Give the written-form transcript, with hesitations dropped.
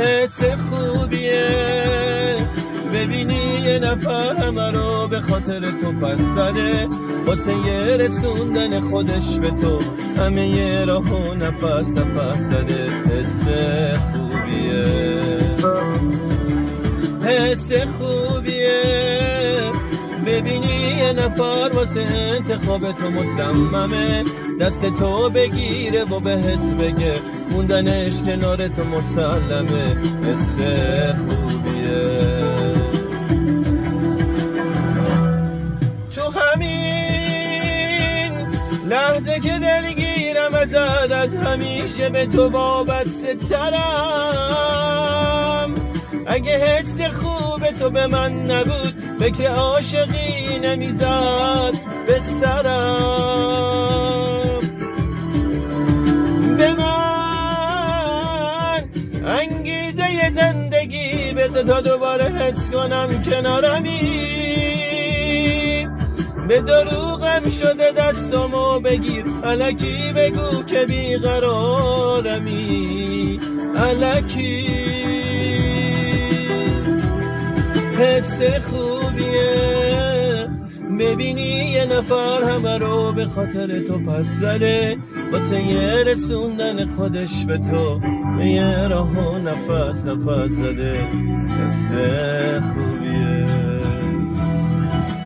حس خوبیه ببینی یه نفر همه رو به خاطر تو پس زده واسه یه رسوندن خودش به تو همه یه راه و نفس زده حس خوبیه حس خوبیه ببینی یه نفر واسه انتخاب تو مصممه دست تو بگیره و بهت بگه موندنش کنار تو مسلمه حس خوبیه تو همین لحظه که دلگیرم ازت از همیشه به تو وابسته ترم اگه حس خوب تو به من نبود فکر عاشقی نمیزد به سرم به من انگیزه زندگی بده تا دوباره حس کنم کنارمی به دروغم شده دستمو بگیر الکی بگو که بیقرارمی الکی حس خوبیه ببینی یه نفر همه رو به خاطر تو پس زده واسه یه رسوندن خودش به تو یه راه و نفس زده حس خوبیه